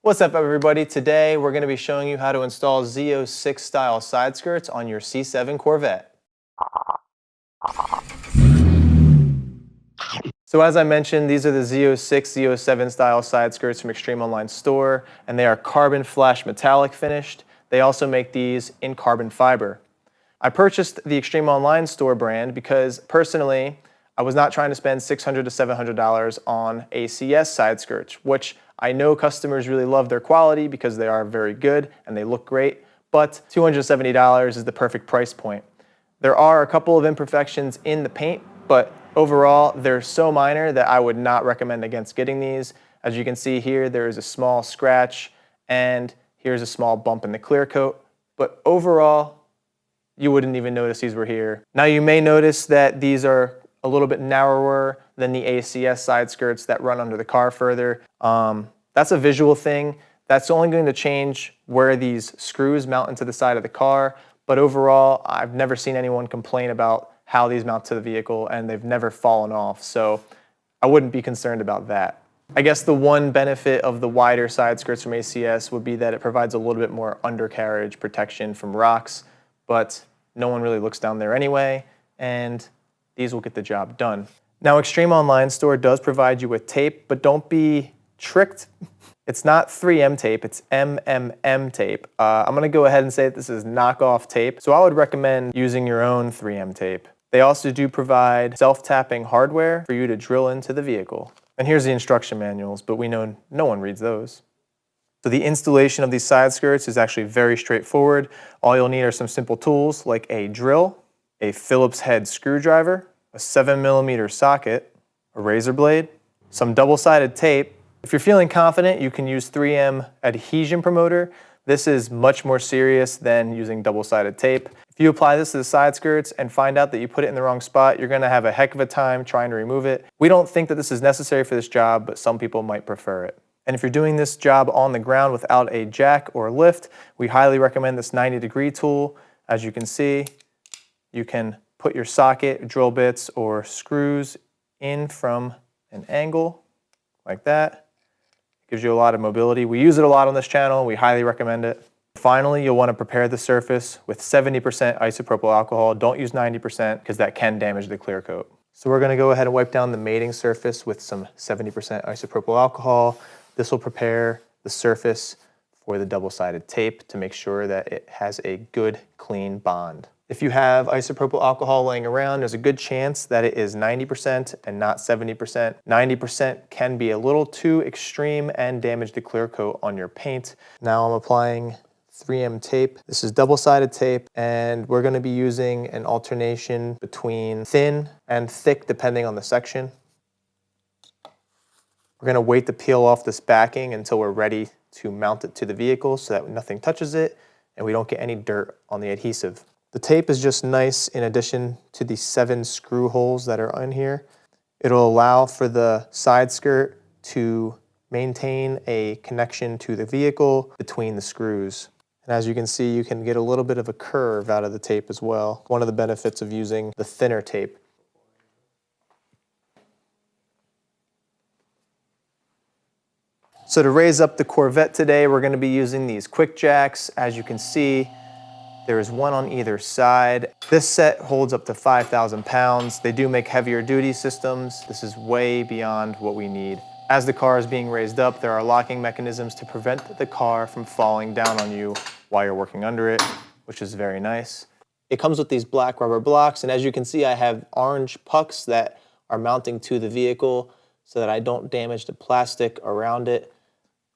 What's up everybody? Today we're going to be showing you how to install Z06 style side skirts on your C7 Corvette. So as I mentioned, these are the Z06, Z07 style side skirts from Extreme Online Store, and they are Carbon Flash Metallic finished. They also make these in carbon fiber. I purchased the Extreme Online Store brand because personally, I was not trying to spend $600 to $700 on ACS side skirts, which I know customers really love their quality because they are very good and they look great, but $270 is the perfect price point. There are a couple of imperfections in the paint, but overall they're so minor that I would not recommend against getting these. As you can see here, there is a small scratch and here's a small bump in the clear coat, but overall you wouldn't even notice these were here. Now you may notice that these are a little bit narrower than the ACS side skirts that run under the car further. That's a visual thing. That's only going to change where these screws mount into the side of the car, but overall, I've never seen anyone complain about how these mount to the vehicle and they've never fallen off, so I wouldn't be concerned about that. I guess the one benefit of the wider side skirts from ACS would be that it provides a little bit more undercarriage protection from rocks, but no one really looks down there anyway, and these will get the job done. Now, Extreme Online Store does provide you with tape, but don't be tricked. It's not 3M tape, it's MMM tape. I'm gonna go ahead and say that this is knockoff tape, so I would recommend using your own 3M tape. They also do provide self-tapping hardware for you to drill into the vehicle. And here's the instruction manuals, but we know no one reads those. So the installation of these side skirts is actually very straightforward. All you'll need are some simple tools like a drill, a Phillips head screwdriver, a 7mm socket, a razor blade, some double-sided tape. If you're feeling confident, you can use 3M adhesion promoter. This is much more serious than using double-sided tape. If you apply this to the side skirts and find out that you put it in the wrong spot, you're gonna have a heck of a time trying to remove it. We don't think that this is necessary for this job, but some people might prefer it. And if you're doing this job on the ground without a jack or lift, we highly recommend this 90-degree tool. As you can see, you can put your socket, drill bits, or screws in from an angle like that. It gives you a lot of mobility. We use it a lot on this channel. We highly recommend it. Finally, you'll want to prepare the surface with 70% isopropyl alcohol. Don't use 90% because that can damage the clear coat. So we're going to go ahead and wipe down the mating surface with some 70% isopropyl alcohol. This will prepare the surface for the double-sided tape to make sure that it has a good, clean bond. If you have isopropyl alcohol laying around, there's a good chance that it is 90% and not 70%. 90% can be a little too extreme and damage the clear coat on your paint. Now I'm applying 3M tape. This is double-sided tape, and we're going to be using an alternation between thin and thick depending on the section. We're going to wait to peel off this backing until we're ready to mount it to the vehicle so that nothing touches it and we don't get any dirt on the adhesive. The tape is just nice in addition to the 7 screw holes that are in here. It'll allow for the side skirt to maintain a connection to the vehicle between the screws. And as you can see, you can get a little bit of a curve out of the tape as well. One of the benefits of using the thinner tape. So to raise up the Corvette today, we're going to be using these quick jacks. As you can see, there is one on either side. This set holds up to 5,000 pounds. They do make heavier duty systems. This is way beyond what we need. As the car is being raised up, there are locking mechanisms to prevent the car from falling down on you while you're working under it, which is very nice. It comes with these black rubber blocks, and as you can see, I have orange pucks that are mounting to the vehicle so that I don't damage the plastic around it.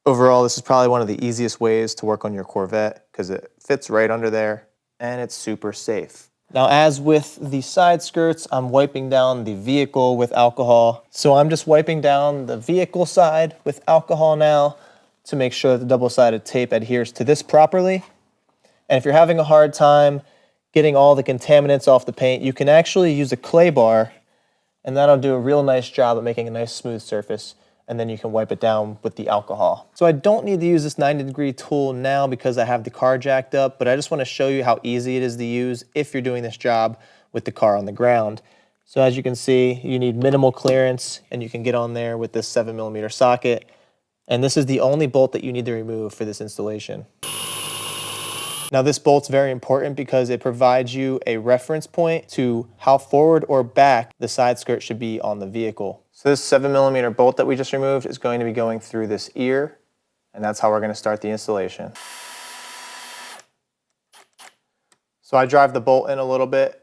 Overall, this is probably one of the easiest ways to work on your Corvette because it fits right under there and it's super safe. Now, as with the side skirts, I'm wiping down the vehicle with alcohol. So I'm just wiping down the vehicle side with alcohol now to make sure that the double-sided tape adheres to this properly. And if you're having a hard time getting all the contaminants off the paint, you can actually use a clay bar and that'll do a real nice job of making a nice smooth surface. And then you can wipe it down with the alcohol. So I don't need to use this 90-degree tool now because I have the car jacked up, but I just want to show you how easy it is to use if you're doing this job with the car on the ground. So as you can see, you need minimal clearance and you can get on there with this 7mm socket And this is the only bolt that you need to remove for this installation. Now this bolt's very important because it provides you a reference point to how forward or back the side skirt should be on the vehicle. So this 7mm bolt that we just removed is going to be going through this ear, and that's how we're going to start the installation. So I drive the bolt in a little bit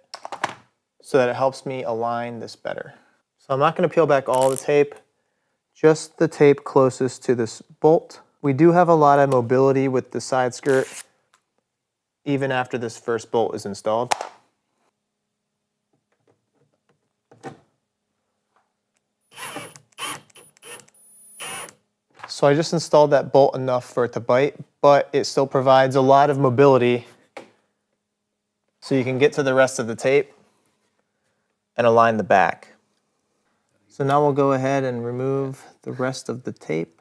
so that it helps me align this better. So I'm not going to peel back all the tape, just the tape closest to this bolt. We do have a lot of mobility with the side skirt even after this first bolt is installed. So I just installed that bolt enough for it to bite, but it still provides a lot of mobility so you can get to the rest of the tape and align the back. So now we'll go ahead and remove the rest of the tape.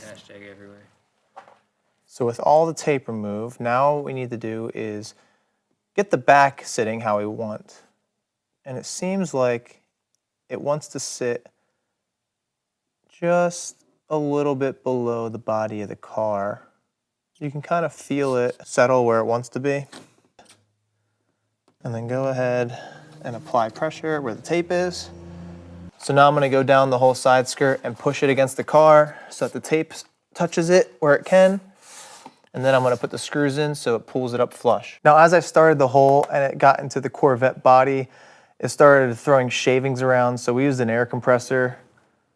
Hashtag everywhere. So with all the tape removed, now what we need to do is get the back sitting how we want. And it seems like it wants to sit just a little bit below the body of the car. You can kind of feel it settle where it wants to be. And then go ahead and apply pressure where the tape is. So now I'm going to go down the whole side skirt and push it against the car so that the tape touches it where it can. And then I'm going to put the screws in so it pulls it up flush. Now as I started the hole and it got into the Corvette body, it started throwing shavings around. So we used an air compressor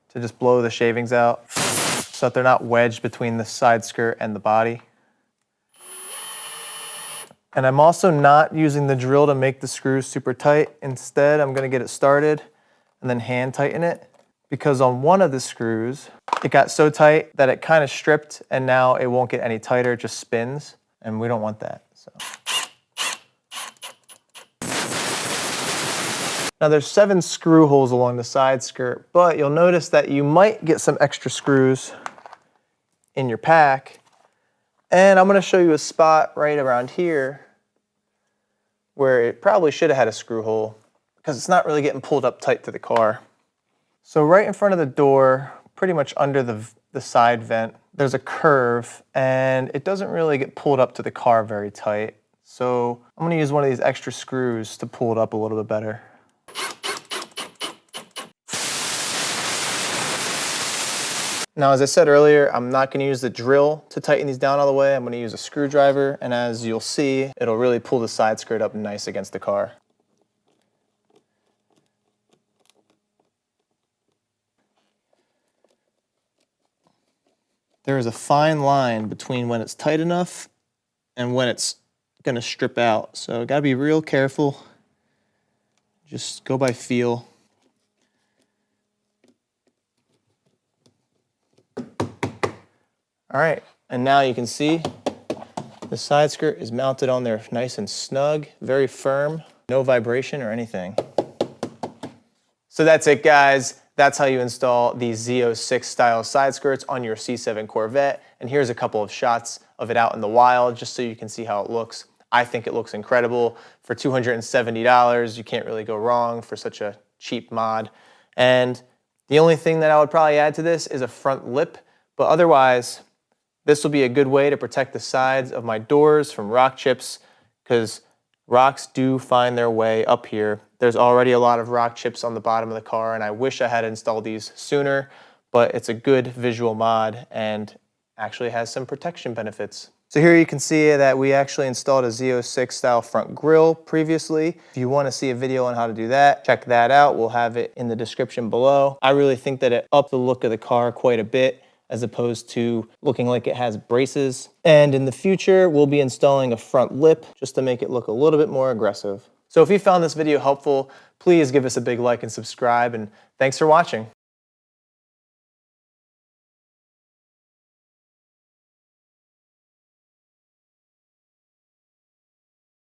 to just blow the shavings out so that they're not wedged between the side skirt and the body. And I'm also not using the drill to make the screws super tight. Instead, I'm going to get it started and then hand tighten it, because on one of the screws, it got so tight that it kind of stripped and now it won't get any tighter, it just spins, and we don't want that. So. Now there's 7 screw holes along the side skirt, but you'll notice that you might get some extra screws in your pack. And I'm going to show you a spot right around here where it probably should have had a screw hole because it's not really getting pulled up tight to the car. So right in front of the door, pretty much under the side vent, there's a curve and it doesn't really get pulled up to the car very tight. So I'm going to use one of these extra screws to pull it up a little bit better. Now, as I said earlier, I'm not going to use the drill to tighten these down all the way. I'm going to use a screwdriver, and as you'll see, it'll really pull the side skirt up nice against the car. There is a fine line between when it's tight enough and when it's going to strip out. So got to be real careful. Just go by feel. All right, and now you can see the side skirt is mounted on there nice and snug, very firm, no vibration or anything. So that's it, guys. That's how you install the Z06 style side skirts on your C7 Corvette. And here's a couple of shots of it out in the wild just so you can see how it looks. I think it looks incredible. For $270, you can't really go wrong for such a cheap mod. And the only thing that I would probably add to this is a front lip, but otherwise, this will be a good way to protect the sides of my doors from rock chips, because rocks do find their way up here. There's already a lot of rock chips on the bottom of the car, and I wish I had installed these sooner, but it's a good visual mod and actually has some protection benefits. So here you can see that we actually installed a Z06 style front grille previously. If you want to see a video on how to do that, check that out. We'll have it in the description below. I really think that it upped the look of the car quite a bit, as opposed to looking like it has braces. And in the future, we'll be installing a front lip just to make it look a little bit more aggressive. So if you found this video helpful, please give us a big like and subscribe, and thanks for watching.